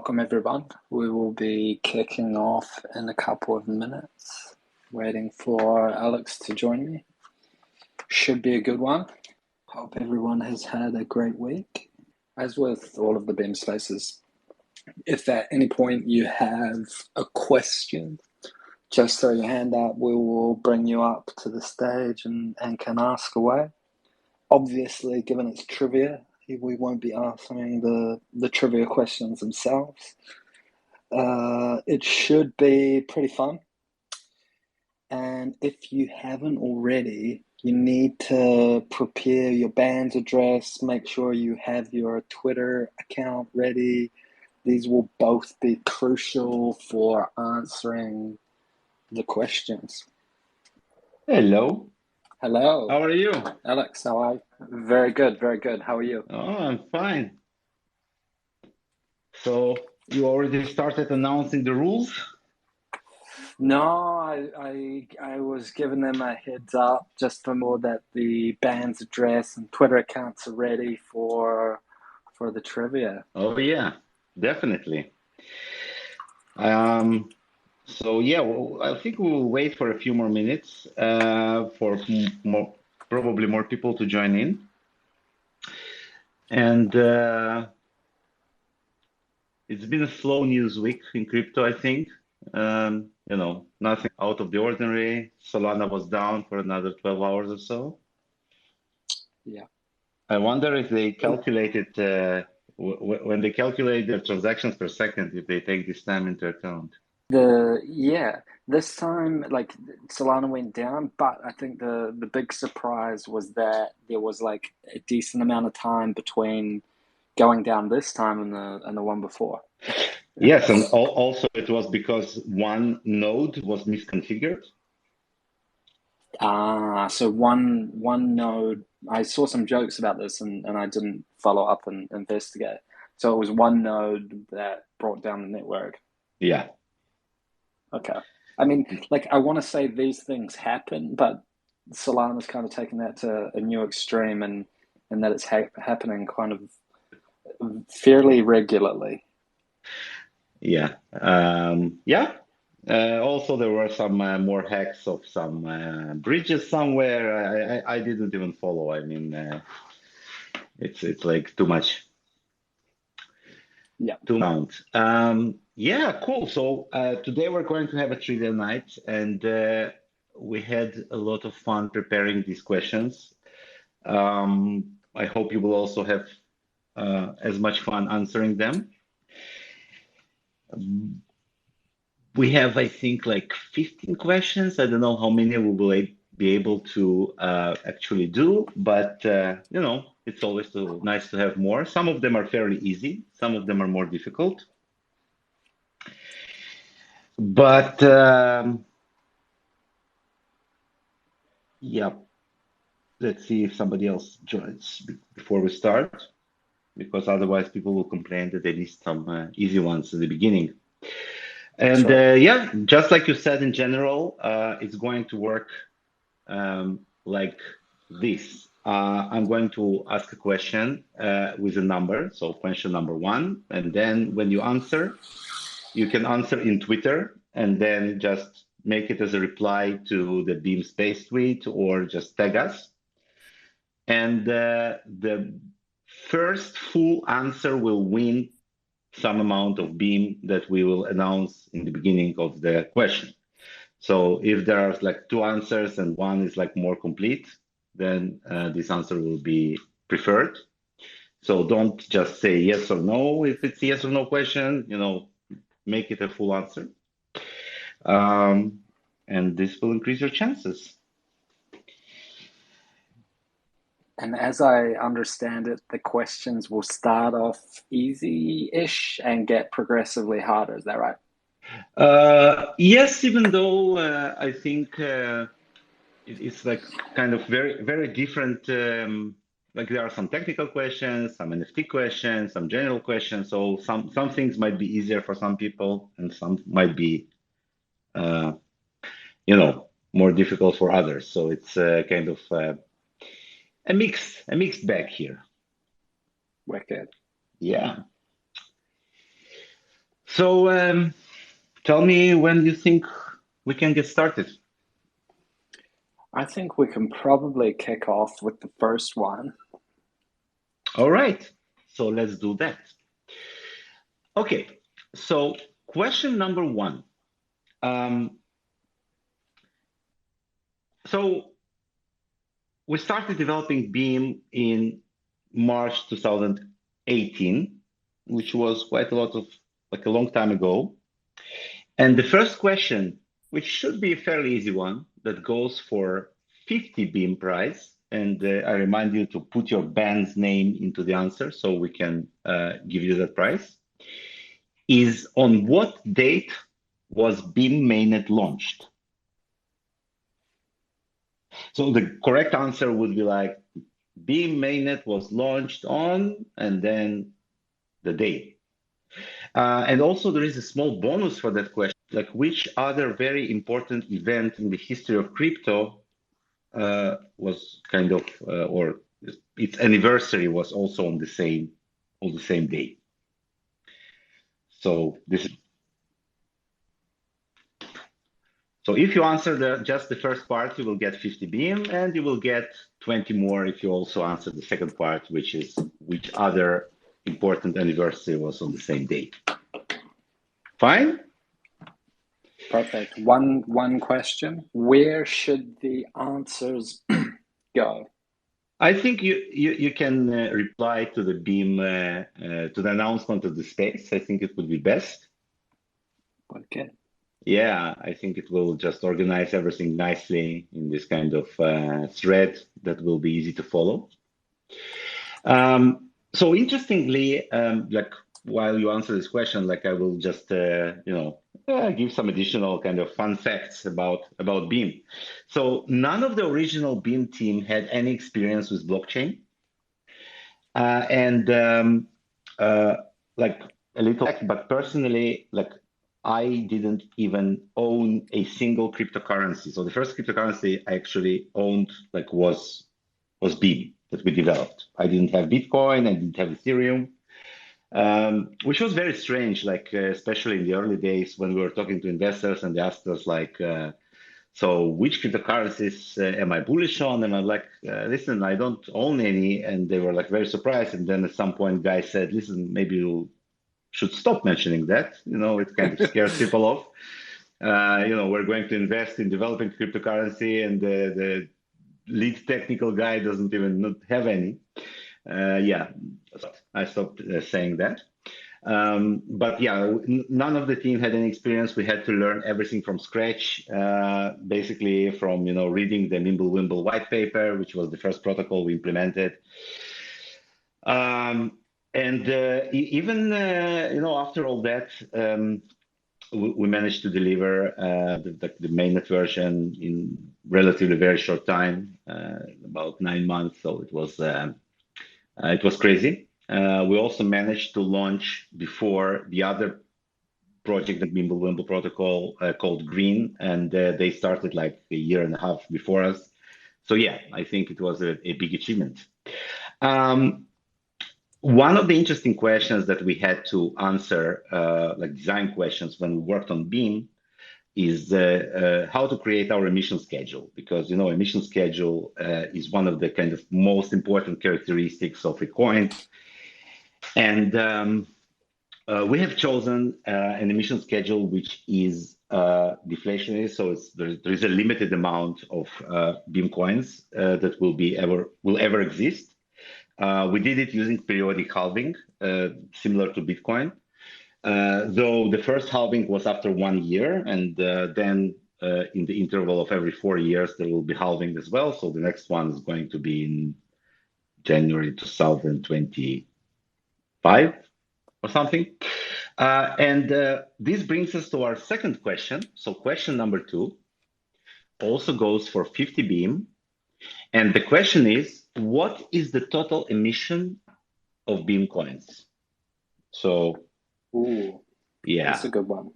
Welcome, everyone. We will be kicking off in a couple of minutes. Waiting for Alex to join me. Should be a good one. Hope everyone has had a great week. As with all of the Beam Spaces, if at any point you have a question, just throw your hand up. We will bring you up to the stage and can ask away. Obviously, given it's trivia, we won't be answering the trivia questions themselves. It should be pretty fun. And if you haven't already, you need to prepare your band's address, make sure you have your Twitter account ready. These will both be crucial for answering the questions. Hello. Hello. How are you? Alex, how are you? Very good, very good. How are you? Oh, I'm fine. So you already started announcing the rules? No, I was giving them a heads up just to know that the band's address and Twitter accounts are ready for the trivia. Oh yeah, definitely. So yeah, well, I think we'll wait for a few more minutes for probably more people to join in. And it's been a slow news week in crypto, I think. Nothing out of the ordinary. Solana was down for another 12 hours or so. Yeah. I wonder if they calculated when they calculate their transactions per second, if they take this time into account. This time like Solana went down, but I think the big surprise was that there was like a decent amount of time between going down this time and the one before. Yes, and also it was because one node was misconfigured. So one node. I saw some jokes about this and I didn't follow up and investigate. So it was one node that brought down the network. Yeah. Okay. I mean, like I want to say these things happen, but Solana's kind of taken that to a new extreme and that it's happening kind of fairly regularly. Yeah. Yeah. Also, there were some more hacks of some bridges somewhere. I didn't even follow. I mean, it's like too much. Yeah. To count. Yeah, cool. So today we're going to have a trivia night, and we had a lot of fun preparing these questions. I hope you will also have as much fun answering them. We have, I think, like 15 questions. I don't know how many we will be able to actually do, but it's always nice to have more. Some of them are fairly easy. Some of them are more difficult. But yeah, let's see if somebody else joins before we start, because otherwise people will complain that they missed some easy ones at the beginning. And yeah, just like you said, in general, it's going to work like this. I'm going to ask a question with a number, so question number 1, and then when you answer, you can answer in Twitter and then just make it as a reply to the Beam Space tweet or just tag us. And the first full answer will win some amount of Beam that we will announce in the beginning of the question. So if there are like 2 answers and one is like more complete, then this answer will be preferred. So don't just say yes or no if it's yes or no question, make it a full answer. And this will increase your chances. And as I understand it, the questions will start off easy-ish and get progressively harder. Is that right? Yes, even though I think it's like kind of very, very different. Like there are some technical questions, some NFT questions, some general questions. So some things might be easier for some people, and some might be, more difficult for others. So it's kind of a mixed bag here. Wicked. Yeah. So tell me when you think we can get started. I think we can probably kick off with the first one. All right, so let's do that. Okay, so question number one. So we started developing Beam in March 2018, which was quite a lot of, like a long time ago. And the first question, which should be a fairly easy one, that goes for 50 Beam prize. And I remind you to put your band's name into the answer so we can give you that prize, is on what date was Beam mainnet launched? So the correct answer would be like Beam mainnet was launched on, and then the date. And also there is a small bonus for that question, like which other very important event in the history of crypto was kind of, or its anniversary was also on the same day. So so if you answer just the first part, you will get 50 Beam, and you will get 20 more if you also answer the second part, which is which other important anniversary was on the same day. Fine? Perfect. One question. Where should the answers go? I think you can reply to the Beam to the announcement of the space. I think it would be best. Okay. Yeah, I think it will just organize everything nicely in this kind of thread that will be easy to follow. So interestingly, like while you answer this question, like I will just give some additional kind of fun facts about Beam. So none of the original Beam team had any experience with blockchain, and like a little, but personally, like I didn't even own a single cryptocurrency. So the first cryptocurrency I actually owned like was Beam that we developed. I didn't have Bitcoin, I didn't have Ethereum, which was very strange, like especially in the early days when we were talking to investors and they asked us like, so which cryptocurrencies am I bullish on? And I'm like, listen, I don't own any. And they were like very surprised. And then at some point, guy said, listen, maybe you should stop mentioning that. It kind of scares people off. We're going to invest in developing cryptocurrency, and the lead technical guy doesn't even not have any. Yeah, I stopped saying that. But yeah, none of the team had any experience. We had to learn everything from scratch, basically from reading the Mimblewimble white paper, which was the first protocol we implemented. And even after all that, we managed to deliver the mainnet version in relatively very short time, about 9 months. So it was crazy. We also managed to launch before the other project, the Mimblewimble protocol called Green, and they started like a year and a half before us. So yeah, I think it was a big achievement. One of the interesting questions that we had to answer, like design questions when we worked on Beam, is how to create our emission schedule, because emission schedule is one of the kind of most important characteristics of a coin. And we have chosen an emission schedule which is deflationary, so there is a limited amount of Beam coins that will ever exist. We did it using periodic halving, similar to Bitcoin. Though the first halving was after 1 year, and then in the interval of every 4 years, there will be halving as well. So the next one is going to be in January 2025 or something. And this brings us to our second question. So question number 2 also goes for 50 Beam. And the question is, what is the total emission of Beam coins? So, yeah, that's a good one.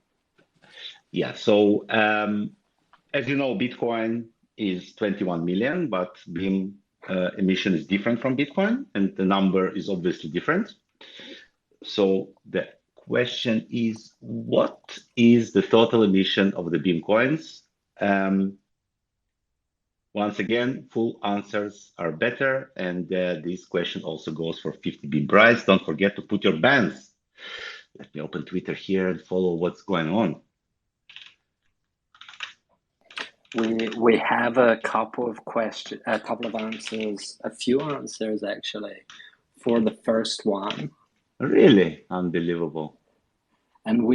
Yeah, so as you know, Bitcoin is 21 million, but Beam emission is different from Bitcoin, and the number is obviously different. So the question is, what is the total emission of the Beam coins? Once again, full answers are better. And this question also goes for 50 Beam prize. Don't forget to put your bands. Let me open Twitter here and follow what's going on. We have a couple of questions, a couple of answers, a few answers actually, for the first one. Really unbelievable. And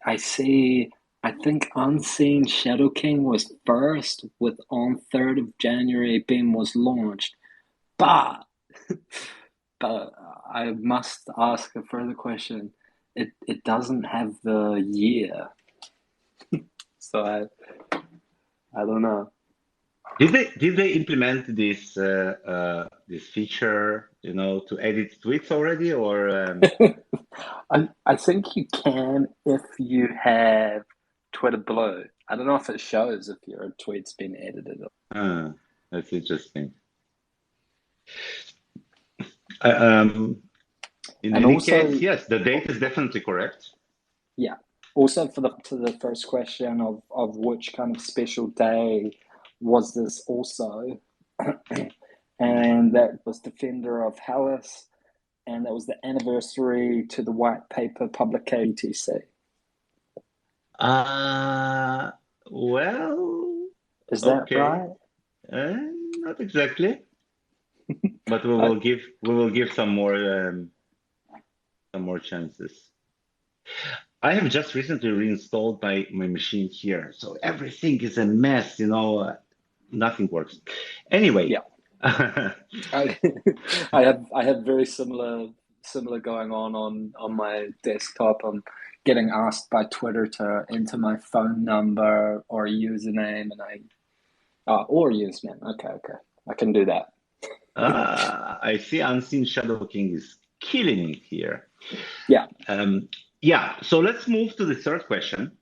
I see, I think Unseen Shadow King was first with on 3rd of January, Beam was launched. But I must ask a further question. It doesn't have the year. So I don't know. Did they implement this this feature, you know, to edit tweets already, or I think you can if you have Twitter Blue. I don't know if it shows if your tweet's been edited. That's interesting. In And any also, case, yes, the date is definitely correct. yeah. Also, for the first question of which kind of special day was this also, and that was Defender of Hellas, and that was the anniversary to the white paper publication TC. Well, Is that okay. right? Not exactly, but we will give some more chances. I have just recently reinstalled my machine here, so everything is a mess, you know, nothing works. Anyway, Yeah. I have very similar going on my desktop. I'm getting asked by Twitter to enter my phone number or username, and or username. Okay, I can do that. I see Unseen Shadow King is killing it here. Yeah. Yeah, so let's move to the third question.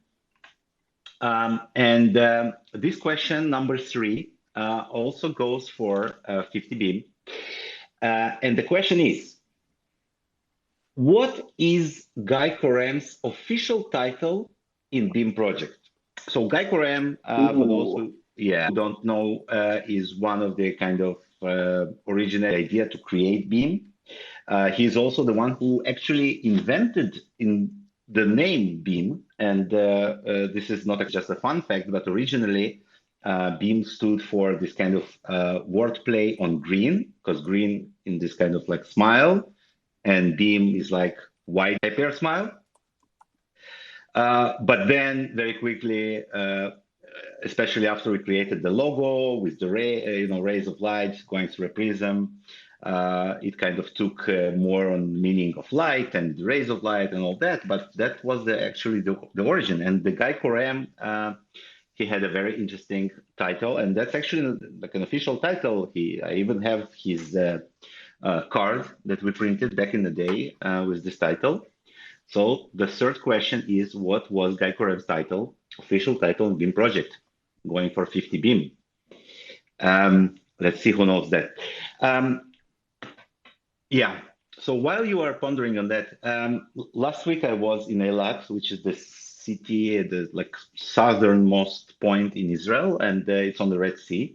This question, number 3, also goes for 50 Beam. And the question is, what is Guy Corem's official title in Beam project? So Guy Corem, for those who don't know, is one of the kind of original idea to create Beam. He's also the one who actually invented the name Beam. And this is not just a fun fact, but originally Beam stood for this kind of wordplay on green, because green in this kind of like smile, and Beam is like white paper smile. But then very quickly, especially after we created the logo with the rays of light going through a prism, it kind of took more on meaning of light and rays of light and all that. But that was actually the origin. And the Guy Corem, he had a very interesting title, and that's actually like an official title. I even have his card that we printed back in the day with this title. So the third question is, what was Guy Corem's title, official title in Beam project, going for 50 Beam? Let's see who knows that. Yeah, so while you are pondering on that, last week I was in Eilat, which is the city, the like southernmost point in Israel, and it's on the Red Sea.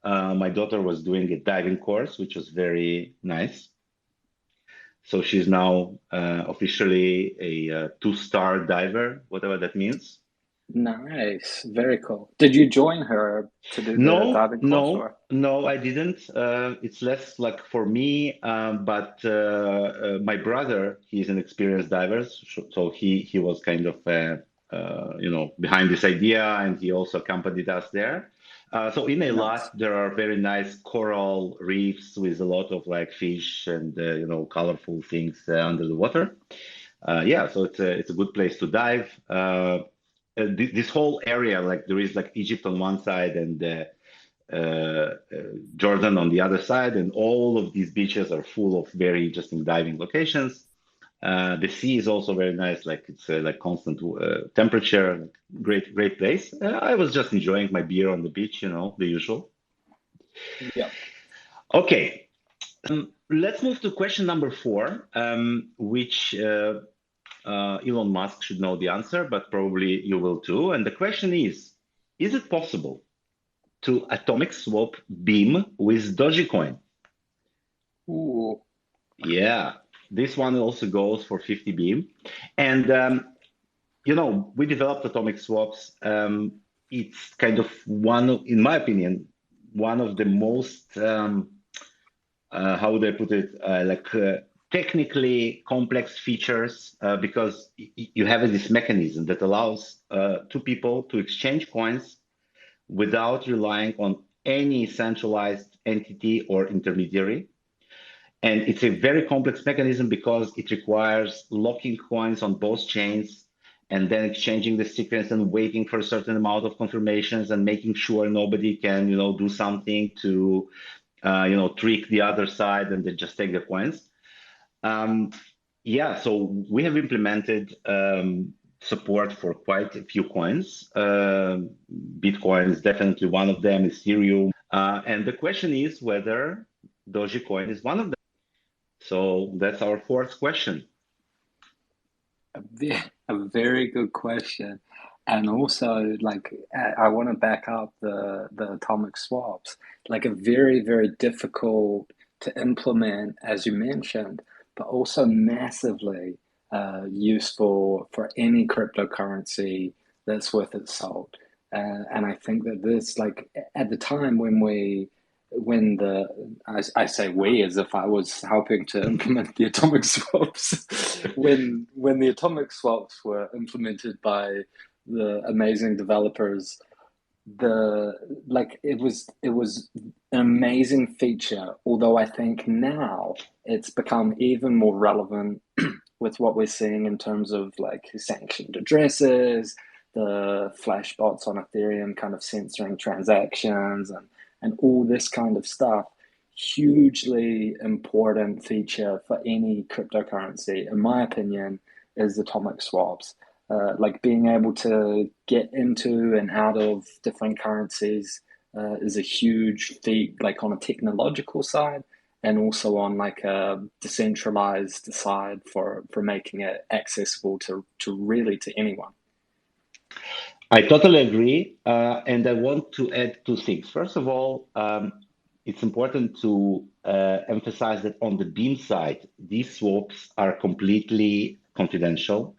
My daughter was doing a diving course, which was very nice. So she's now officially a 2-star diver, whatever that means. Nice, very cool. Did you join her to do the diving course? No, I didn't. It's less like for me, but my brother, he's an experienced diver, so he was kind of behind this idea, and he also accompanied us there. So in Eilat, there are very nice coral reefs with a lot of like fish and colorful things under the water. Yeah, so it's a good place to dive. This whole area, like there is like Egypt on one side and Jordan on the other side, and all of these beaches are full of very interesting diving locations. The sea is also very nice, like it's like constant temperature, great place. I was just enjoying my beer on the beach, the usual. Yeah. Okay, let's move to question number 4, which Elon Musk should know the answer, but probably you will too. And the question is it possible to atomic swap Beam with Dogecoin? Ooh. Yeah, this one also goes for 50 Beam. And we developed atomic swaps. It's kind of one of, in my opinion, one of the most, how would I put it, technically complex features because you have this mechanism that allows two people to exchange coins without relying on any centralized entity or intermediary. And it's a very complex mechanism because it requires locking coins on both chains and then exchanging the secrets and waiting for a certain amount of confirmations and making sure nobody can, do something to, trick the other side and then just take the coins. So we have implemented support for quite a few coins. Bitcoin is definitely one of them, Ethereum. And the question is whether Dogecoin is one of them. So that's our fourth question. A very good question. And also, like, I want to back up the atomic swaps, like a very, very difficult to implement, as you mentioned, but also massively useful for any cryptocurrency that's worth its salt. And I think that this, like, at the time when I say we as if I was helping to implement the atomic swaps when the atomic swaps were implemented by the amazing developers, the like it was an amazing feature, although I think now it's become even more relevant with what we're seeing in terms of like sanctioned addresses, the flash bots on Ethereum kind of censoring transactions and all this kind of stuff. Hugely important feature for any cryptocurrency, in my opinion, is atomic swaps. Like being able to get into and out of different currencies is a huge feat, like on a technological side, and also on like a decentralized side for making it accessible to really to anyone. I totally agree. And I want to add two things. First of all, it's important to emphasize that on the Beam side, these swaps are completely confidential.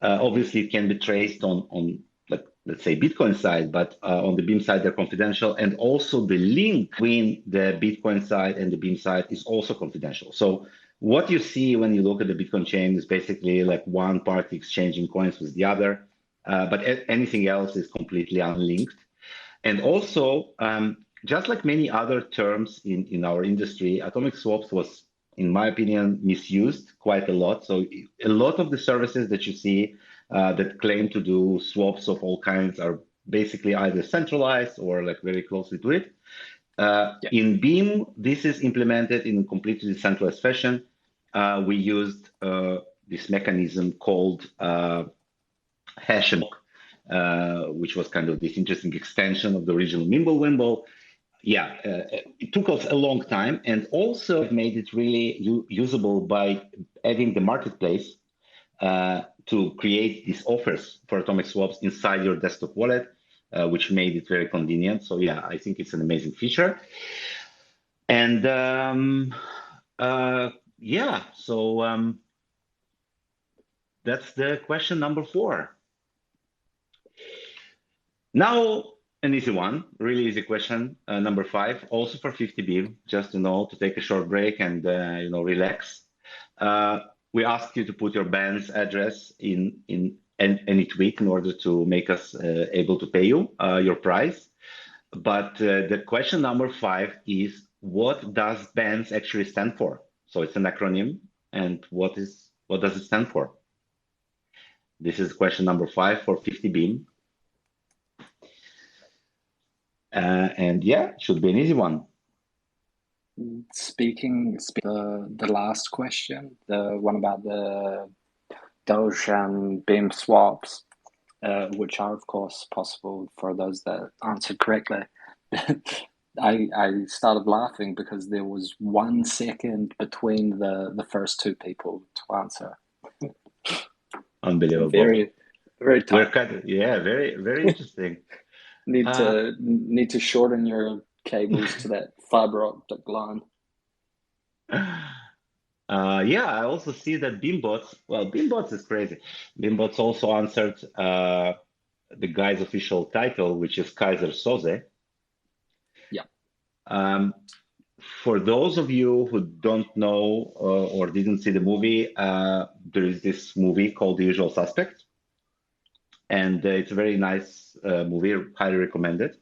Obviously, it can be traced on like, let's say, Bitcoin side, but on the Beam side, they're confidential. And also the link between the Bitcoin side and the Beam side is also confidential. So what you see when you look at the Bitcoin chain is basically like one party exchanging coins with the other, but anything else is completely unlinked. And also, just like many other terms in our industry, atomic swaps was, in my opinion, misused quite a lot. So a lot of the services that you see that claim to do swaps of all kinds are basically either centralized or like very closely to it. In Beam, this is implemented in a completely decentralized fashion. We used this mechanism called hash which was kind of this interesting extension of the original Mimblewimble. It took us a long time, and also made it really usable by adding the marketplace to create these offers for atomic swaps inside your desktop wallet, which made it very convenient. So I think it's an amazing feature. And that's the question number 4. Now, an easy one, really easy question, number 5, also for 50 Beam, just to take a short break and relax. We asked you to put your band's address in any tweet in order to make us able to pay you your price. But the question number 5 is, what does bands actually stand for? So it's an acronym, and what does it stand for? This is question number 5 for 50 Beam. And it should be an easy one. Speaking the last question, the one about the Doge and Beam swaps, which are of course possible for those that answered correctly. I started laughing because there was 1 second between the first two people to answer. Unbelievable. Very, very We're tight. kind of, yeah, very, very interesting. Need Uh, to need to shorten your cables to that fiber optic line. yeah, I also see that Beambots, well, Beambots is crazy. Beambots also answered the guy's official title, which is Kaiser Soze. Yeah. Um, for those of you who don't know or didn't see the movie, there is this movie called The Usual Suspect, and it's a very nice movie, highly recommended.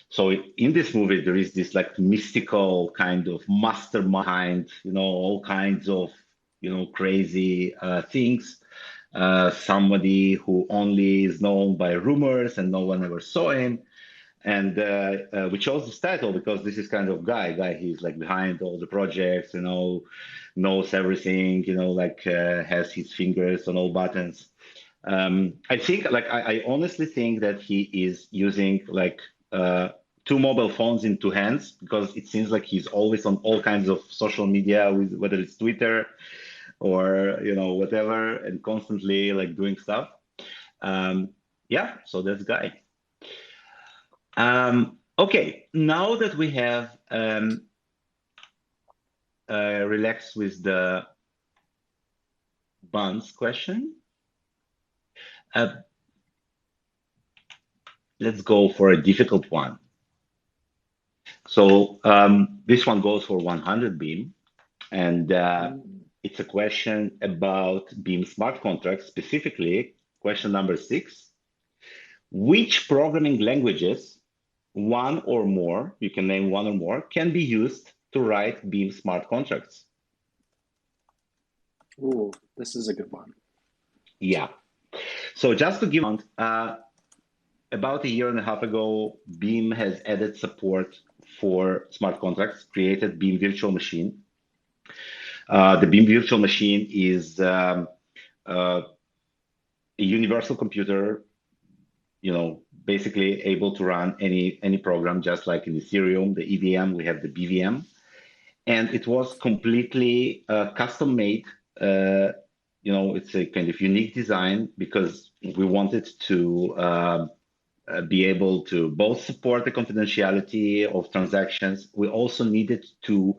So in this movie, there is this like mystical kind of mastermind, all kinds of, crazy things. Somebody who only is known by rumors and no one ever saw him. And we chose this title because this is kind of guy. He's like behind all the projects, knows everything, like has his fingers on all buttons. I think, like, I honestly think that he is using like two mobile phones in two hands because it seems like he's always on all kinds of social media, whether it's Twitter or whatever, and constantly like doing stuff. Um, yeah, so that's Guy. Okay, now that we have relaxed with the buns question, uh, let's go for a difficult one. So this one goes for 100 Beam, and it's a question about Beam smart contracts, specifically question number 6. Which programming languages, one or more, you can name one or more, can be used to write Beam smart contracts? Ooh, this is a good one. Yeah. So just to give about a year and a half ago, Beam has added support for smart contracts, created Beam Virtual Machine. The Beam Virtual Machine is a universal computer, basically able to run any program, just like in Ethereum, the EVM, we have the BVM. And it was completely custom made. It's a kind of unique design because we wanted to be able to both support the confidentiality of transactions. We also needed to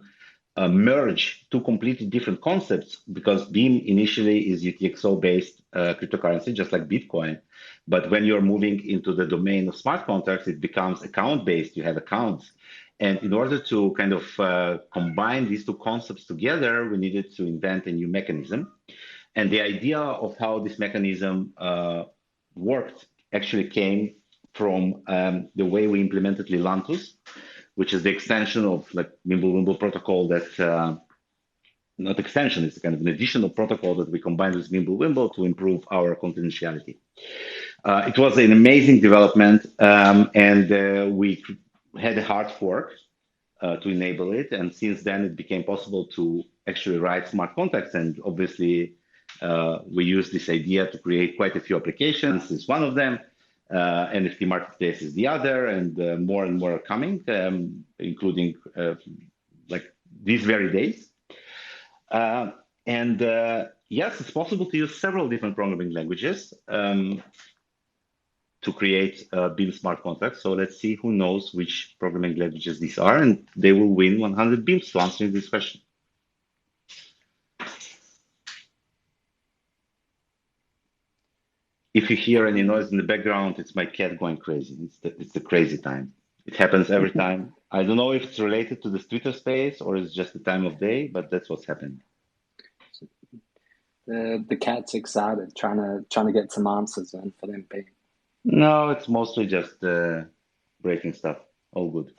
merge two completely different concepts because Beam initially is UTXO based cryptocurrency, just like Bitcoin. But when you're moving into the domain of smart contracts, it becomes account based. You have accounts. And in order to kind of combine these two concepts together, we needed to invent a new mechanism. And the idea of how this mechanism worked actually came from the way we implemented Lilantus, which is the extension of like Mimblewimble protocol that, not extension, it's kind of an additional protocol that we combined with Mimblewimble to improve our confidentiality. It was an amazing development, and we had a hard fork to enable it. And since then, it became possible to actually write smart contracts. And obviously, we use this idea to create quite a few applications. Is one of them. NFT Marketplace is the other, and more are coming, including like these very days. And yes, it's possible to use several different programming languages to create Beam smart contracts. So let's see who knows which programming languages these are, and they will win 100 beams to answering this question. If you hear any noise in the background, it's my cat going crazy. It's the crazy time. It happens every time. I don't know if it's related to this Twitter space or it's just the time of day, but that's what's happening. The cat's excited, trying to get some answers in for them being. No, it's mostly just breaking stuff. All good.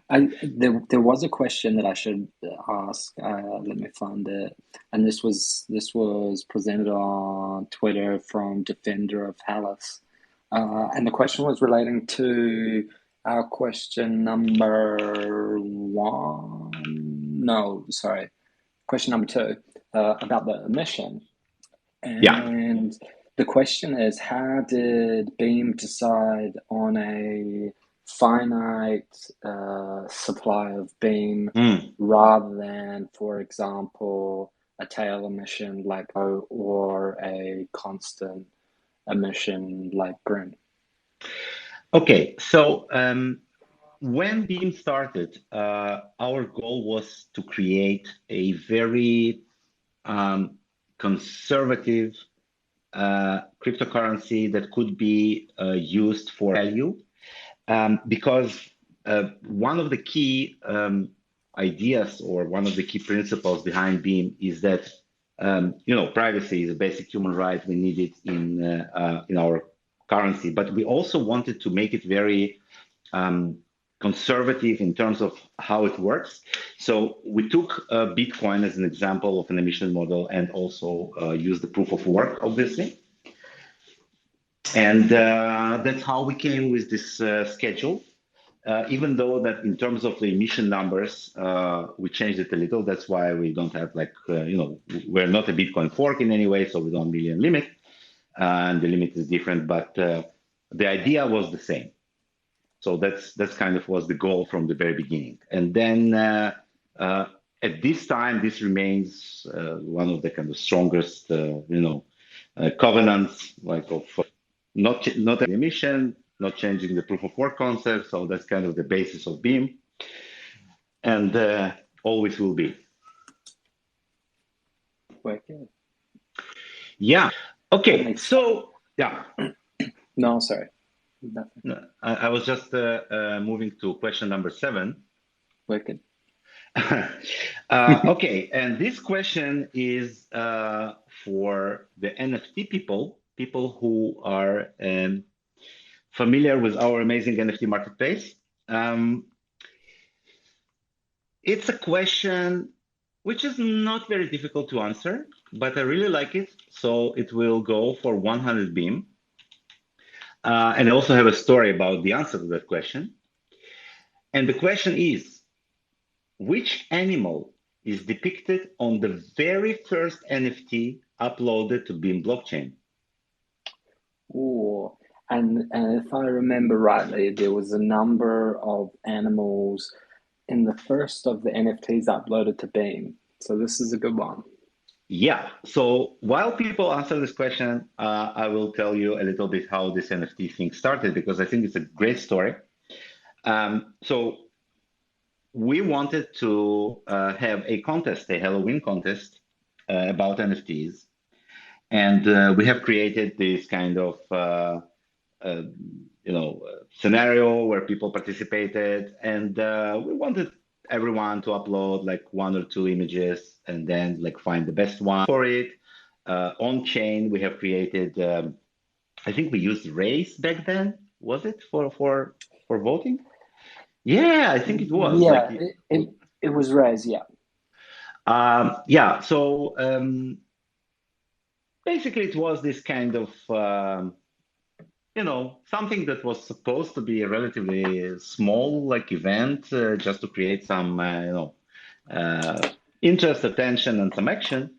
There was a question that I should ask. Let me find it. And this was presented on Twitter from Defender of Hallis. And the question was relating to our question number 1. No, sorry. Question number 2 about the emission. Yeah. And the question is, how did Beam decide on a finite supply of Beam rather than, for example, a tail emission like O or a constant emission like Brin? Okay, so when Beam started, our goal was to create a very conservative cryptocurrency that could be used for value, because one of the key ideas or one of the key principles behind Beam is that privacy is a basic human right. We need it in our currency, but we also wanted to make it very conservative in terms of how it works. So we took Bitcoin as an example of an emission model and also used the proof of work, obviously. And that's how we came with this schedule. Even though that in terms of the emission numbers, we changed it a little. That's why we don't have we're not a Bitcoin fork in any way, so we don't million limit. And the limit is different, but the idea was the same. So that's kind of was the goal from the very beginning. And then at this time, this remains one of the kind of strongest, covenants, like of not emission, not changing the proof of work concept. So that's kind of the basis of Beam, and always will be. Wicked. Yeah. Okay. So yeah. No, sorry. No, I was just moving to question number 7. Wicked. Okay, and this question is for the NFT people who are familiar with our amazing NFT marketplace. It's a question which is not very difficult to answer, but I really like it, so it will go for 100 Beam. And I also have a story about the answer to that question. And the question is, which animal is depicted on the very first NFT uploaded to Beam blockchain? Ooh, and if I remember rightly, there was a number of animals in the first of the NFTs uploaded to Beam. So this is a good one. Yeah. So while people answer this question, I will tell you a little bit how this NFT thing started, because I think it's a great story. So we wanted to have a contest, a Halloween contest about NFTs. And we have created this kind of scenario where people participated, and we wanted everyone to upload like 1 or 2 images and then like find the best one for it. On chain, we have created, I think we used Race back then, was it for voting? Yeah, I think it was. Yeah, it was Raise, yeah. Yeah, so basically it was this kind of something that was supposed to be a relatively small like event, just to create some interest, attention, and some action.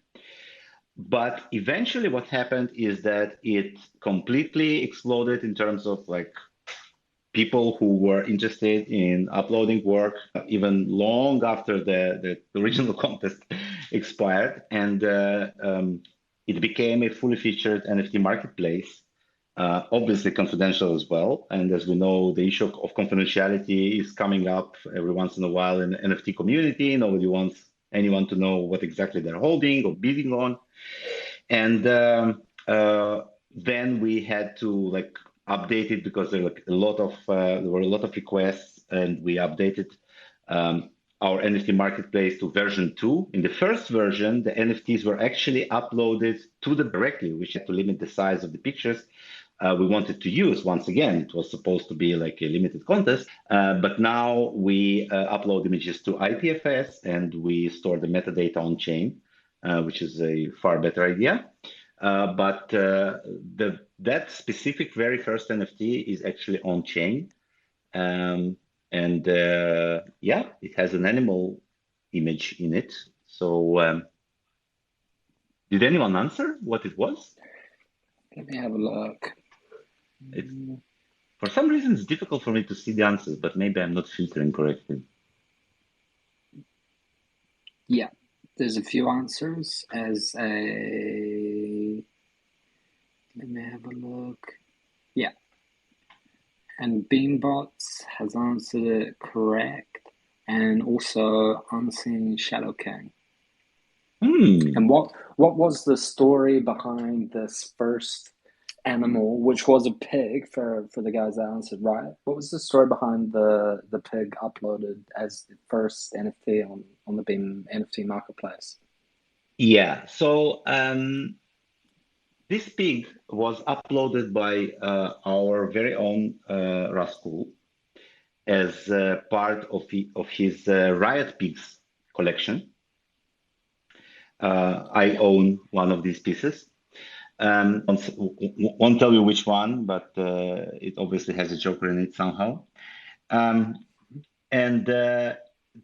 But eventually what happened is that it completely exploded in terms of like people who were interested in uploading work even long after the original contest expired. And it became a fully featured NFT marketplace, obviously confidential as well. And as we know, the issue of confidentiality is coming up every once in a while in the NFT community. Nobody wants anyone to know what exactly they're holding or bidding on. And then we had to like update it because there were a lot of requests, and we updated our NFT marketplace to version 2. In the first version, the NFTs were actually uploaded to the directly, which had to limit the size of the pictures we wanted to use. Once again, it was supposed to be like a limited contest, but now we upload images to IPFS and we store the metadata on chain, which is a far better idea. But that specific very first NFT is actually on chain. And yeah, it has an animal image in it. So did anyone answer what it was? Let me have a look. For some reason, it's difficult for me to see the answers, but maybe I'm not filtering correctly. Yeah, There's a few answers as a. Let me have a look. Yeah, and Beambots has answered it correct, and also Unseen Shadow King. And what was the story behind this first animal, which was a pig for the guys that answered right? What was the story behind the pig uploaded as the first NFT on the Beam NFT marketplace? Yeah. So this pig was uploaded by our very own Raskul as part of his Riot Pigs collection. I own one of these pieces. Won't tell you which one, but it obviously has a Joker in it somehow. And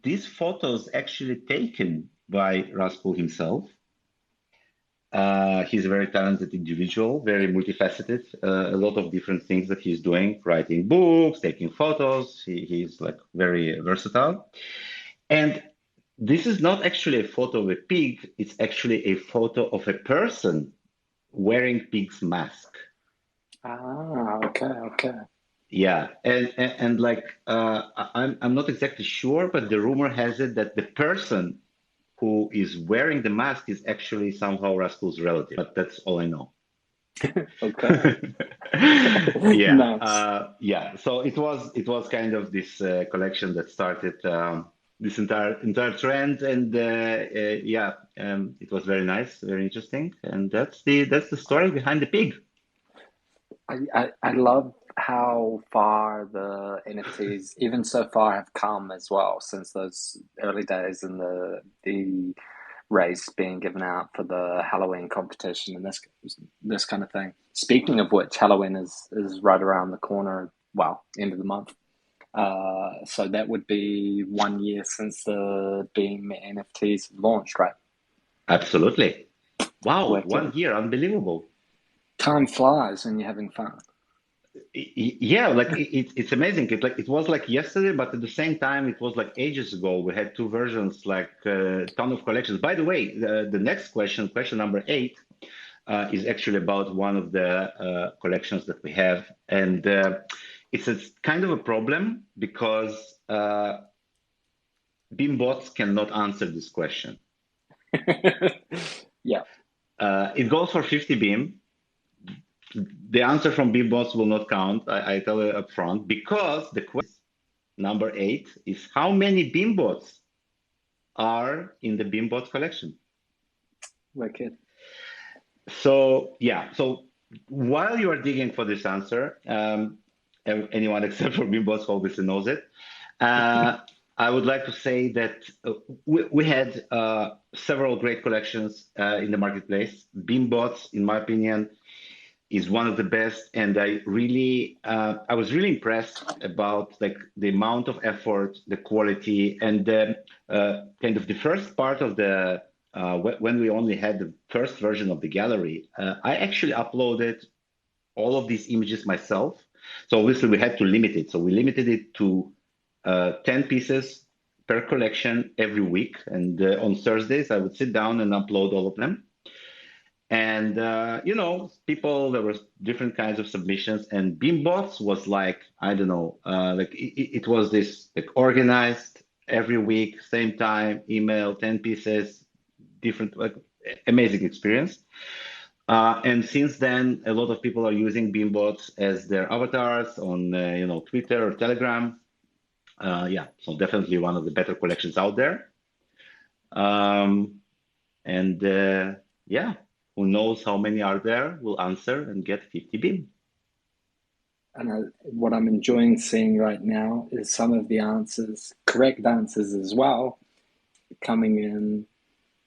these photos actually taken by Raskul himself. He's a very talented individual, very multifaceted, a lot of different things that he's doing, writing books, taking photos. He's like very versatile. And this is not actually a photo of a pig, it's actually a photo of a person wearing pig's mask. Okay. Yeah, and like I'm not exactly sure, but the rumor has it that the person who is wearing the mask is actually somehow Raskul's relative, but that's all I know. Okay. Yeah, Nice. yeah. So it was kind of this collection that started this entire trend, and yeah, it was very nice, very interesting, and that's the story behind the pig. I love how far the NFTs, even so far, have come as well since those early days and the race being given out for the Halloween competition and this kind of thing. Speaking of which, Halloween is right around the corner. Well, end of the month. So that would be 1 year since the Beam NFTs launched, right? Absolutely. Wow, one Wicked. year, unbelievable. Time flies when you're having fun. Yeah, like it's amazing. It was like yesterday, but at the same time, it was like ages ago. We had two versions, like ton of collections. By the way, the next question number 8, is actually about one of the collections that we have, and it's a kind of a problem because Beambots cannot answer this question. Yeah. It goes for 50 Beam. The answer from Beambots will not count. I tell you up front because the question number 8 is how many Beambots are in the Beambots collection. Wicked. So yeah, so while you are digging for this answer, anyone except for Beambots obviously knows it. I would like to say that we had several great collections in the marketplace. Beambots, in my opinion, is one of the best, and I was really impressed about like the amount of effort, the quality, and kind of the first part of the when we only had the first version of the gallery. I actually uploaded all of these images myself. So obviously we had to limit it. So we limited it to 10 pieces per collection every week, and on Thursdays I would sit down and upload all of them. And people, there was different kinds of submissions, and Beambots was like, I don't know, like it was this like organized every week, same time, email, 10 pieces, different, like amazing experience. And since then, a lot of people are using Beambots as their avatars on Twitter or Telegram. Yeah, so definitely one of the better collections out there. And yeah, who knows how many are there? Will answer and get 50 Beam. And what I'm enjoying seeing right now is some of the answers, correct answers as well, coming in.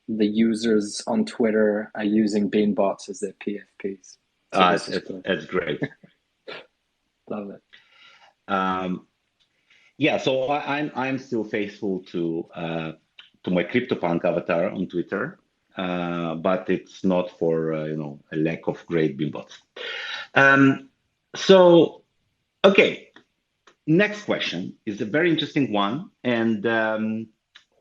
The users on Twitter are using Beanbots as their PFPs. So this is good. It's great. Love it. Yeah, so I'm still faithful to my CryptoPunk avatar on Twitter, but it's not for a lack of great Beambots. So okay, next question is a very interesting one, and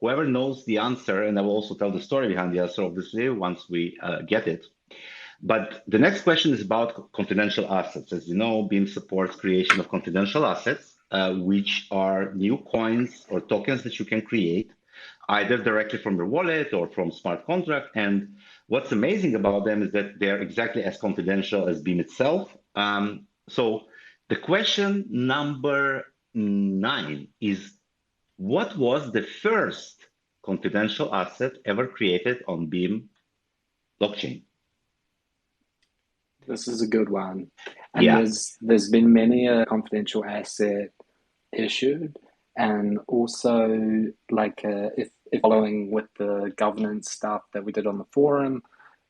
whoever knows the answer, and I will also tell the story behind the answer, obviously, once we get it. But the next question is about confidential assets. As you know, Beam supports creation of confidential assets, which are new coins or tokens that you can create either directly from your wallet or from smart contract. And what's amazing about them is that they're exactly as confidential as Beam itself. So the question number 9 is, what was the first confidential asset ever created on Beam blockchain? This is a good one. And Yeah. there's been many a confidential asset issued, and also like if following with the governance stuff that we did on the forum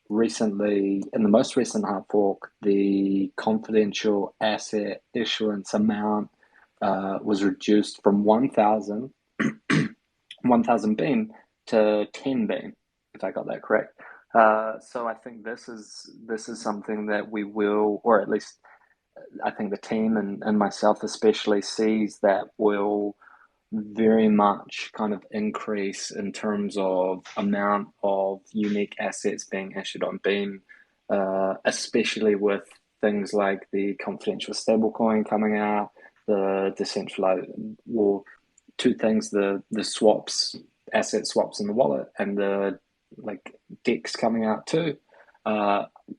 recently, in the most recent hard fork, the confidential asset issuance amount was reduced from 1,000 Beam to 10 Beam, if I got that correct. So I think this is something that we will, or at least I think the team and myself especially sees that will very much kind of increase in terms of amount of unique assets being issued on Beam, especially with things like the confidential stablecoin coming out, the decentralized, well, two things: the swaps, asset swaps in the wallet, and the like DEX coming out too.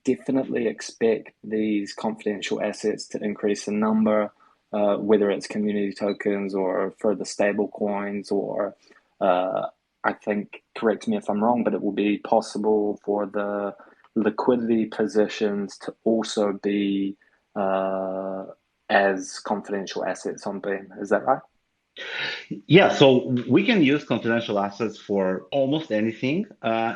Definitely expect these confidential assets to increase in number, whether it's community tokens or further stable coins, or I think, correct me if I'm wrong, but it will be possible for the liquidity positions to also be as confidential assets on Beam. Is that right? Yeah, so we can use confidential assets for almost anything,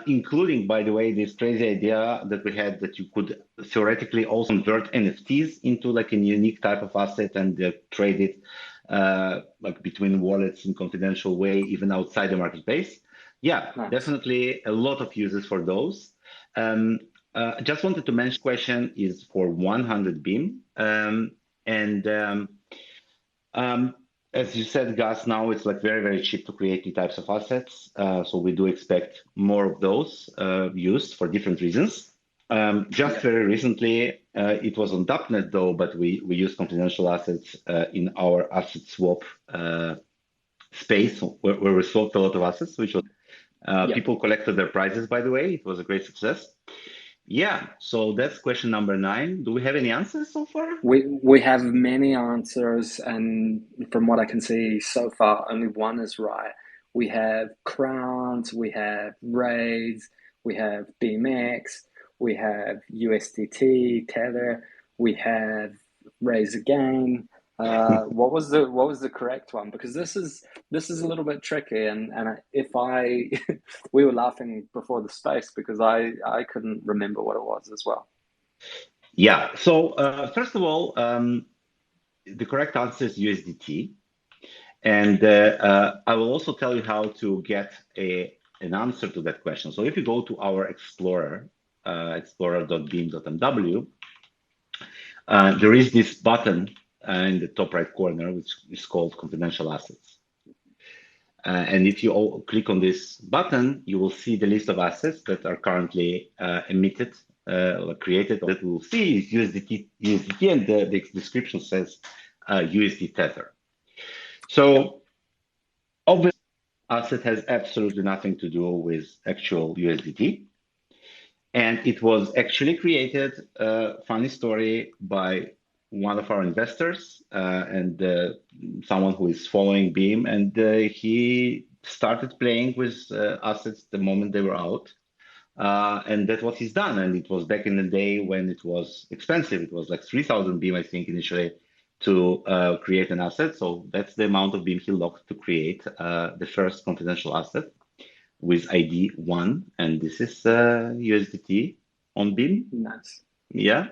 including, by the way, this crazy idea that we had that you could theoretically also convert NFTs into like a unique type of asset and trade it like between wallets in confidential way, even outside the marketplace. Yeah, Nice. definitely a lot of uses for those. I just wanted to mention question is for 100 Beam. And as you said, Gus, now it's like very, very cheap to create the types of assets. So we do expect more of those used for different reasons. Just Yeah. very recently, it was on DAppNet though, but we used confidential assets in our asset swap space where we swapped a lot of assets, which was Yeah. people collected their prizes, by the way. It was a great success. Yeah, so that's question number 9. Do we have any answers so far? We have many answers, and from what I can see so far, only one is right. We have crowns, we have raids, we have BMX, we have USDT Tether, we have raise again. What was the correct one? Because this is a little bit tricky, and if I we were laughing before the space because I couldn't remember what it was as well. Yeah, so first of all, the correct answer is USDT. And I will also tell you how to get an answer to that question. So if you go to our Explorer, explorer.beam.mw, there is this button in the top right corner, which is called Confidential Assets. And if you all click on this button, you will see the list of assets that are currently emitted or created. That we'll see is USDT, and the description says USD Tether. So obviously, asset has absolutely nothing to do with actual USDT. And it was actually created, funny story, by one of our investors and someone who is following Beam. And he started playing with assets the moment they were out. And that's what he's done. And it was back in the day when it was expensive. It was like 3,000 Beam, I think, initially to create an asset. So that's the amount of Beam he locked to create the first confidential asset with ID 1. And this is USDT on Beam. Nice. Yeah.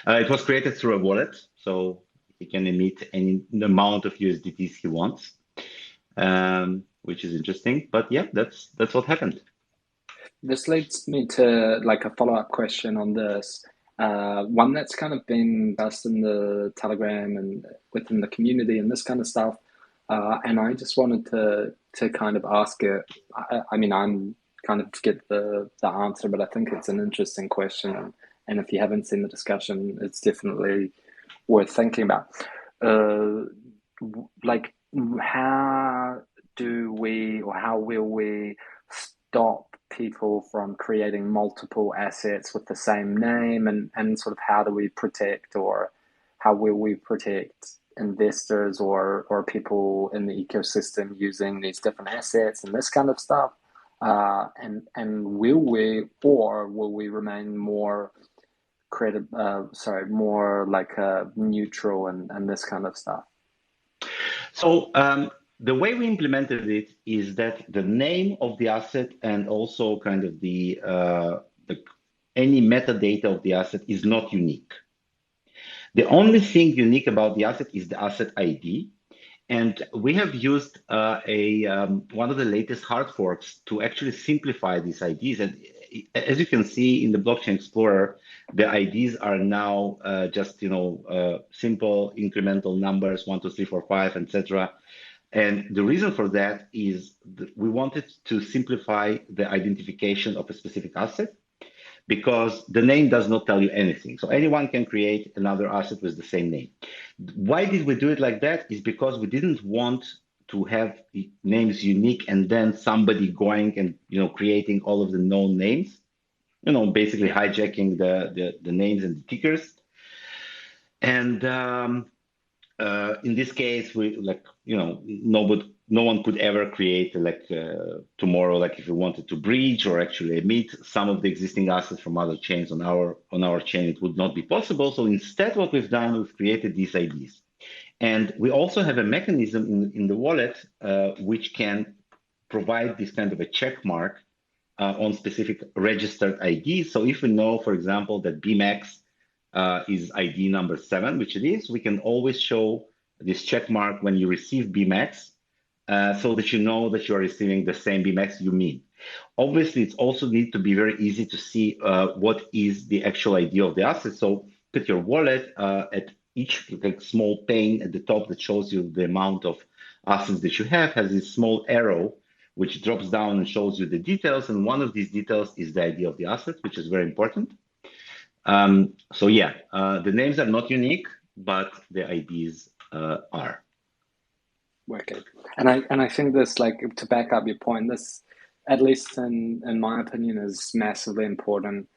It was created through a wallet. So he can emit any amount of USDTs he wants, which is interesting. But yeah, that's what happened. This leads me to like a follow-up question on this. One that's kind of been discussed in the Telegram and within the community and this kind of stuff. And I just wanted to kind of ask it. I mean, I'm kind of to get the answer, but I think it's an interesting question. And if you haven't seen the discussion, it's definitely worth thinking about. Uh, like, how do we, or how will we stop people from creating multiple assets with the same name, and sort of how do we protect, or how will we protect investors or people in the ecosystem using these different assets and this kind of stuff? And will we remain more more like neutral and this kind of stuff? So the way we implemented it is that the name of the asset and also kind of the any metadata of the asset is not unique. The only thing unique about the asset is the asset ID. And we have used one of the latest hard forks to actually simplify these IDs. And as you can see in the Blockchain Explorer, the IDs are now just simple incremental numbers 1, 2, 3, 4, 5, etc. And the reason for that is that we wanted to simplify the identification of a specific asset, because the name does not tell you anything. So anyone can create another asset with the same name. Why did we do it like that? Is because we didn't want to have names unique and then somebody going and creating all of the known names, basically hijacking the names and the tickers. And in this case, we no one could ever create tomorrow, like if we wanted to breach or actually emit some of the existing assets from other chains on our chain, it would not be possible. So instead, what we've done, we've created these IDs. And we also have a mechanism in the wallet which can provide this kind of a check mark on specific registered IDs. So if we know, for example, that BMax is ID number 7, which it is, we can always show this check mark when you receive BMax, so that you know that you are receiving the same BMax you mean. Obviously, it also needs to be very easy to see what is the actual ID of the asset. So put your wallet at each small pane at the top that shows you the amount of assets that you have, has this small arrow which drops down and shows you the details. And one of these details is the ID of the asset, which is very important. So yeah, the names are not unique, but the IDs are. Okay. And I think this, like, to back up your point, this, at least in my opinion, is massively important,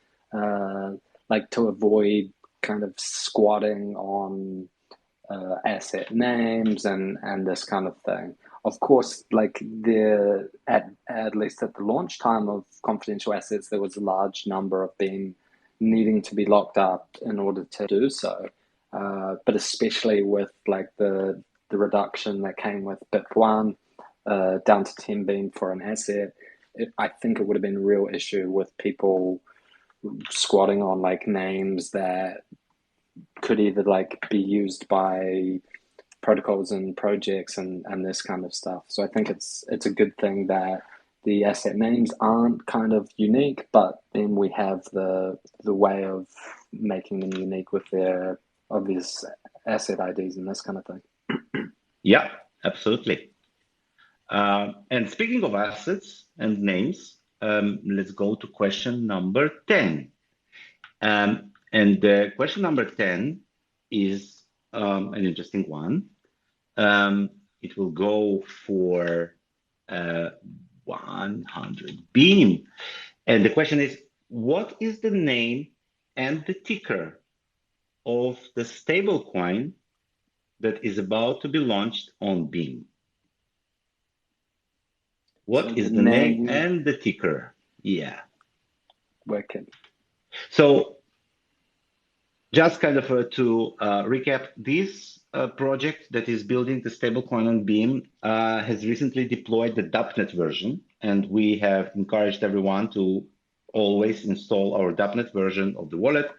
like to avoid kind of squatting on asset names and this kind of thing. Of course, like at least at the launch time of confidential assets, there was a large number of them needing to be locked up in order to do so. But especially with like the reduction that came with BIP1 down to 10 beam for an asset, I think it would have been a real issue with people squatting on like names that could either like be used by protocols and projects and this kind of stuff. So I think it's a good thing that the asset names aren't kind of unique, but then we have the way of making them unique with their obvious asset IDs and this kind of thing. Yeah, absolutely. And speaking of assets and names, let's go to question number 10. And question number 10 is an interesting one. It will go for 100 Beam. And the question is, what is the name and the ticker of the stablecoin that is about to be launched on Beam? What is the name and the ticker? Yeah. Wicked. So just kind of to recap, this project that is building the stablecoin on Beam has recently deployed the DAppNet version, and we have encouraged everyone to always install our DAppNet version of the wallet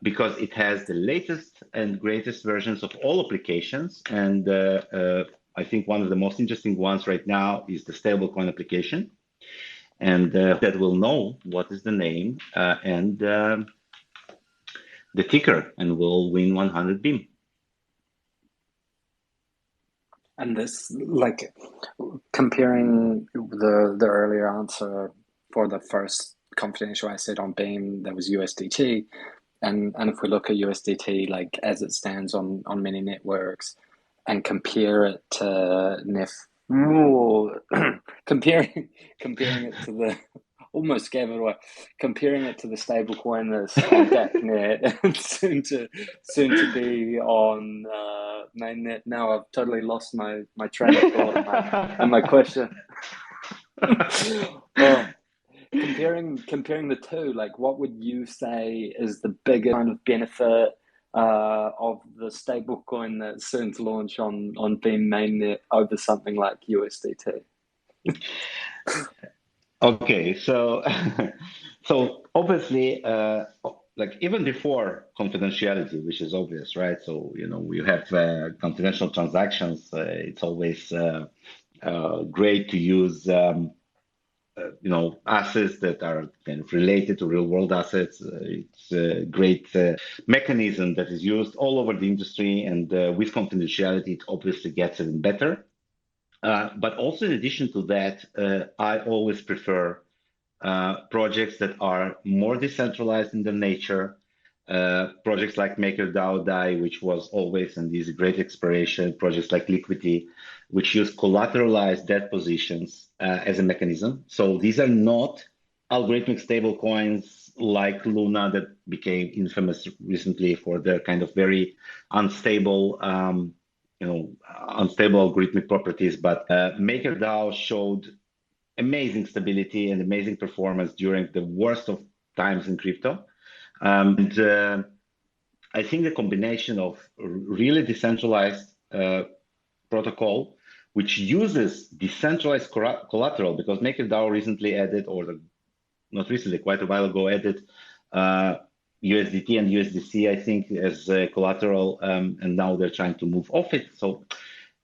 because it has the latest and greatest versions of all applications. And I think one of the most interesting ones right now is the stablecoin application, and that will know what is the name and the ticker, and will win 100 Beam. And this, like, comparing the earlier answer for the first confidential asset on Beam, that was USDT, and if we look at USDT like as it stands on many networks, and compare it to NEF, comparing it to the almost gave it away. Comparing it to the stable coin that's on DACnet and soon to be on mainnet. Now I've totally lost my train of thought and my question. Oh, comparing the two, like what would you say is the biggest kind of benefit of the stablecoin that's soon to launch on Beam mainnet over something like USDT? Okay, so so obviously, like even before confidentiality, which is obvious, right? So we have confidential transactions. It's always great to use assets that are kind of related to real world assets. It's a great mechanism that is used all over the industry, and with confidentiality, it obviously gets even better. But also, in addition to that, I always prefer projects that are more decentralized in their nature. Projects like MakerDAO DAI, which was always and is a great expiration. Projects like Liquidity, which use collateralized debt positions as a mechanism. So these are not algorithmic stable coins like Luna that became infamous recently for their kind of very unstable unstable algorithmic properties, but MakerDAO showed amazing stability and amazing performance during the worst of times in crypto. And I think the combination of really decentralized protocol, which uses decentralized collateral, because MakerDAO recently added, or not recently, quite a while ago, added USDT and USDC, I think, as collateral, and now they're trying to move off it. So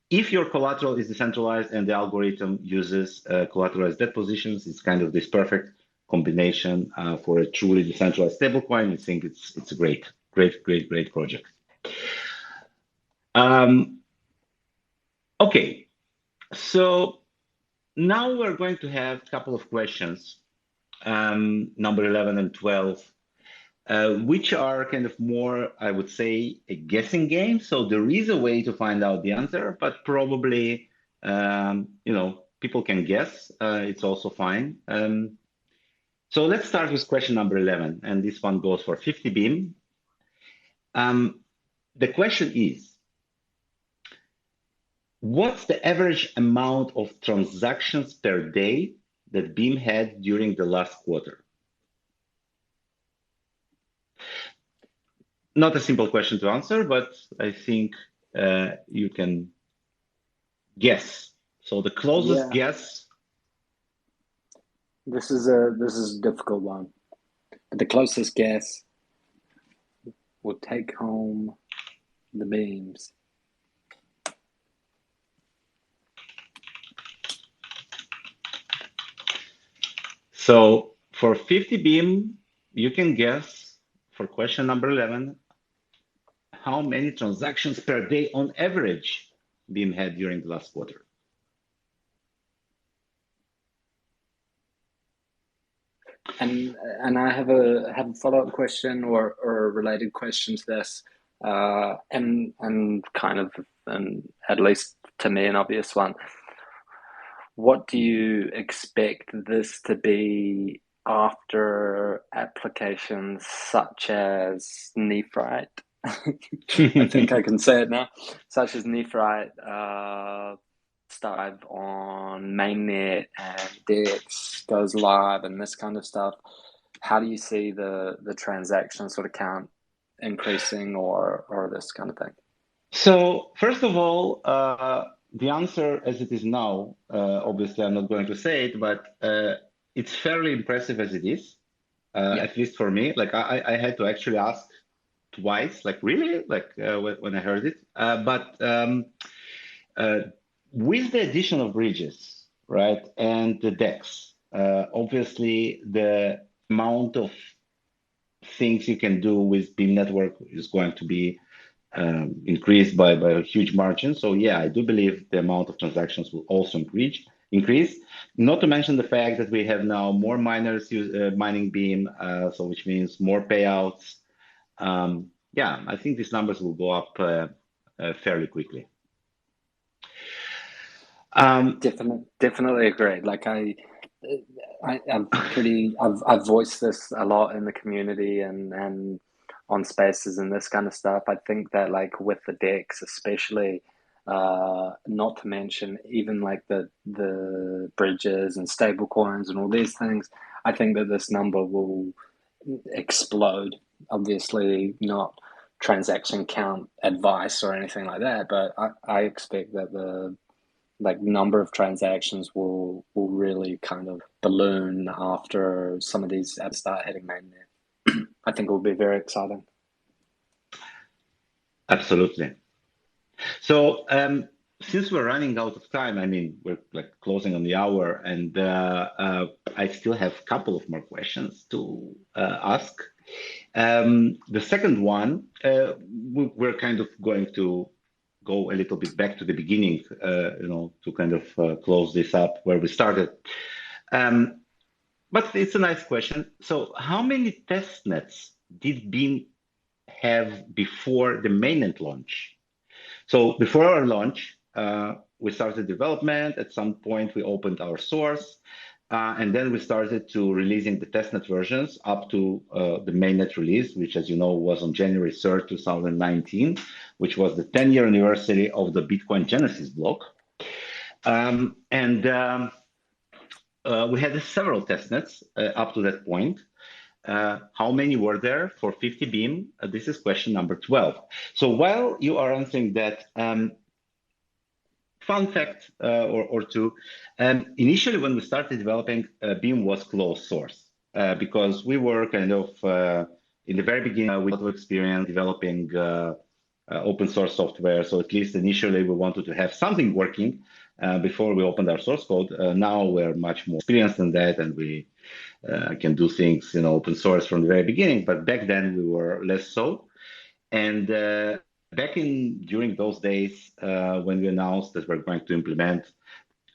if your collateral is decentralized and the algorithm uses collateralized debt positions, it's kind of this perfect combination for a truly decentralized stablecoin. I think it's a great project. Okay, so now we're going to have a couple of questions, number 11 and 12. Which are kind of more, I would say, a guessing game. So there is a way to find out the answer, but probably, people can guess. It's also fine. So let's start with question number 11, and this one goes for 50 Beam. The question is, what's the average amount of transactions per day that Beam had during the last quarter? Not a simple question to answer, but I think you can guess. So the closest guess. This is a difficult one, but the closest guess will take home the beams. So for 50 Beam, you can guess for question number 11, how many transactions per day on average Beam had during the last quarter. And I have a follow-up question or a related question to this, and kind of, at least to me, an obvious one. What do you expect this to be after applications such as Nephrite? I think I can say it now, such as Nephrite, start on mainnet and DEX goes live and this kind of stuff. How do you see the transaction sort of count increasing or this kind of thing? So first of all, the answer as it is now, obviously I'm not going to say it, but it's fairly impressive as it is, at least for me. Like I had to actually ask twice, like really, like when I heard it. But with the addition of bridges, right, and the DEX, obviously the amount of things you can do with Beam Network is going to be increased by a huge margin. So yeah, I do believe the amount of transactions will also increase. Not to mention the fact that we have now more miners mining Beam, so which means more payouts. Yeah, I think these numbers will go up fairly quickly. Definitely agree. Like I've voiced this a lot in the community and on spaces and this kind of stuff. I think that like with the decks, especially, not to mention even like the bridges and stable coins and all these things, I think that this number will explode. Obviously, not transaction count advice or anything like that, but I expect that the like number of transactions will really kind of balloon after some of these apps start hitting mainnet. I think it will be very exciting. Absolutely. So since we're running out of time, I mean, we're like closing on the hour, and I still have a couple of more questions to ask. The second one, we're kind of going to go a little bit back to the beginning, to kind of close this up where we started. But it's a nice question. So, how many test nets did Beam have before the mainnet launch? So, before our launch, we started development. At some point, we opened our source. And then we started to releasing the testnet versions up to the mainnet release, which, as you know, was on January 3rd, 2019, which was the 10-year anniversary of the Bitcoin Genesis block. We had several testnets up to that point. How many were there for 50 Beam? This is question number 12. So while you are answering that, fun fact or two. Initially, when we started developing, Beam was closed source because we were kind of in the very beginning with a lot of experience developing open source software. So at least initially, we wanted to have something working before we opened our source code. Now we're much more experienced in that, and we can do things in open source from the very beginning. But back then, we were less so. And back during those days, when we announced that we're going to implement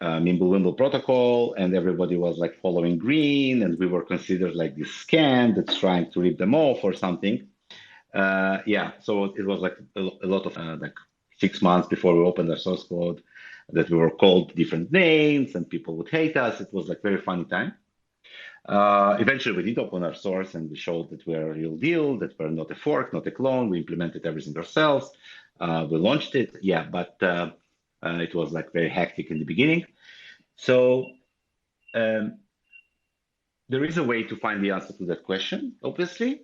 Mimblewimble protocol, and everybody was like following green, and we were considered like this scam that's trying to rip them off or something. So it was like a lot of like 6 months before we opened our source code that we were called different names and people would hate us. It was like very funny time. Eventually, we did open our source and we showed that we're a real deal, that we're not a fork, not a clone. We implemented everything ourselves. We launched it, but it was like very hectic in the beginning. So there is a way to find the answer to that question, obviously,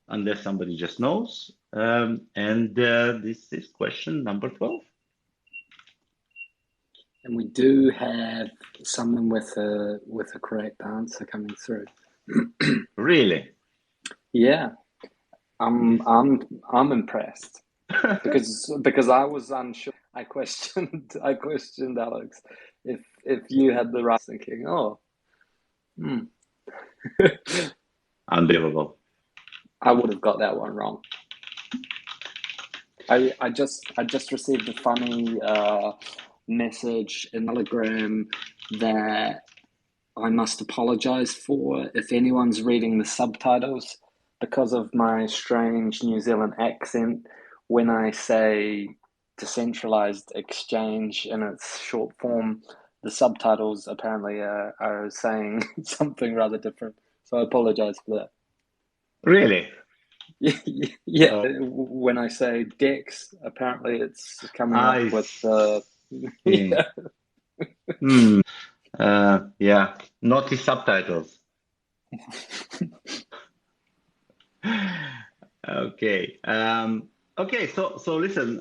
unless somebody just knows. This is question number 12. And we do have someone with a correct answer coming through. Really? Yeah, I'm impressed because I was unsure. I questioned Alex if you had the right thinking. Unbelievable. I would have got that one wrong. I just received a funny message in Telegram that I must apologize for if anyone's reading the subtitles because of my strange New Zealand accent when I say decentralized exchange in its short form. The subtitles apparently are saying something rather different, so I apologize for that. Really? Yeah, when I say DEX, apparently it's coming up with yeah. Naughty subtitles. Okay. So listen,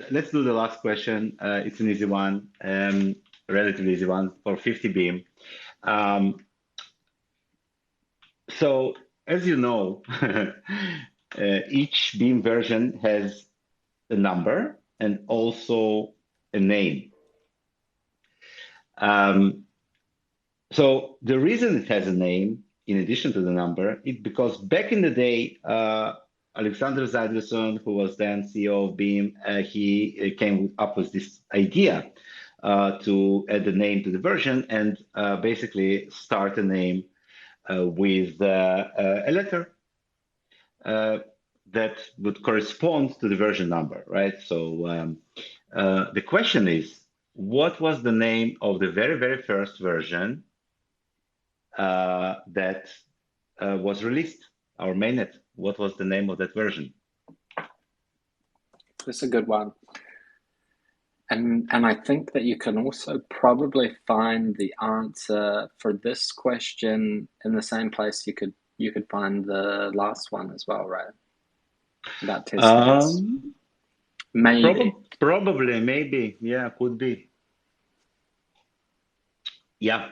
let's do the last question. It's an easy one, relatively easy one for 50 Beam. So as you know, each Beam version has a number and also a name. So the reason it has a name, in addition to the number, is because back in the day, Alexander Zadruson, who was then CEO of Beam, he came up with this idea to add a name to the version and basically start a name with a letter that would correspond to the version number, right? So the question is, what was the name of the very, very first version that was released, our mainnet? What was the name of that version? That's a good one. And I think that you can also probably find the answer for this question in the same place you could find the last one as well, right? About test nets. Maybe. Probably, maybe, yeah, could be. Yeah.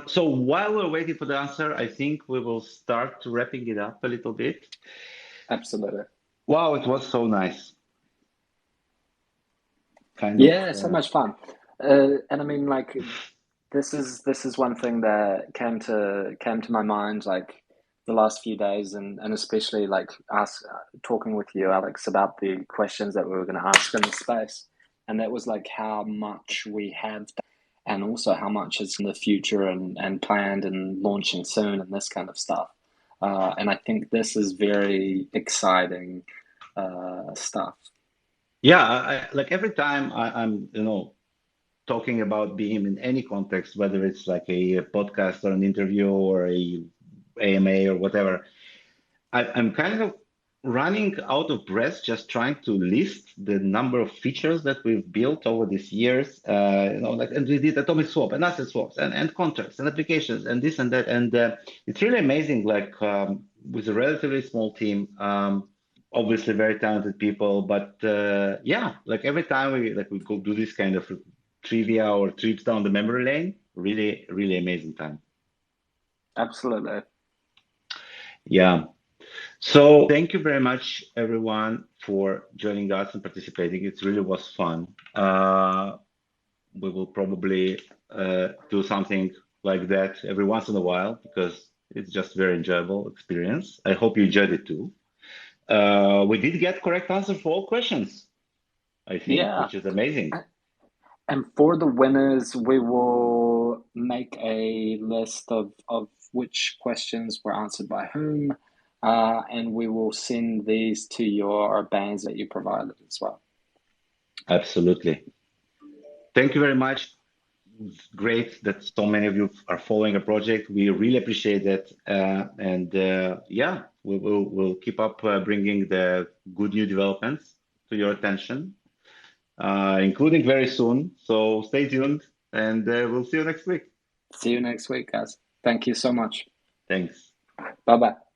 So while we're waiting for the answer, I think we will start wrapping it up a little bit. Absolutely. Wow, it was so nice. Yeah, so much fun. And I mean, like, this is one thing that came to my mind like the last few days, and especially like us talking with you, Alex, about the questions that we were going to ask in the space, and that was like how much we have, and also how much is in the future and planned and launching soon and this kind of stuff. And I think this is very exciting stuff. Yeah, like every time I'm, talking about Beam in any context, whether it's like a podcast or an interview or a AMA or whatever, I'm kind of running out of breath just trying to list the number of features that we've built over these years. Like, and we did atomic swap and asset swaps and contracts and applications and this and that. And it's really amazing, like with a relatively small team, obviously very talented people, but yeah, like every time we go do this kind of trivia or trips down the memory lane, really, really amazing time. Absolutely. Yeah. So thank you very much, everyone, for joining us and participating. It really was fun. We will probably do something like that every once in a while because it's just a very enjoyable experience. I hope you enjoyed it too. We did get correct answer for all questions, I think, Yeah. which is amazing. And for the winners, we will make a list of which questions were answered by whom, and we will send these to your bands that you provided as well. Absolutely. Thank you very much. It's great that so many of you are following a project. We really appreciate that. And yeah, we'll keep up bringing the good new developments to your attention, including very soon. So stay tuned and we'll see you next week. See you next week, guys. Thank you so much. Thanks. Bye bye.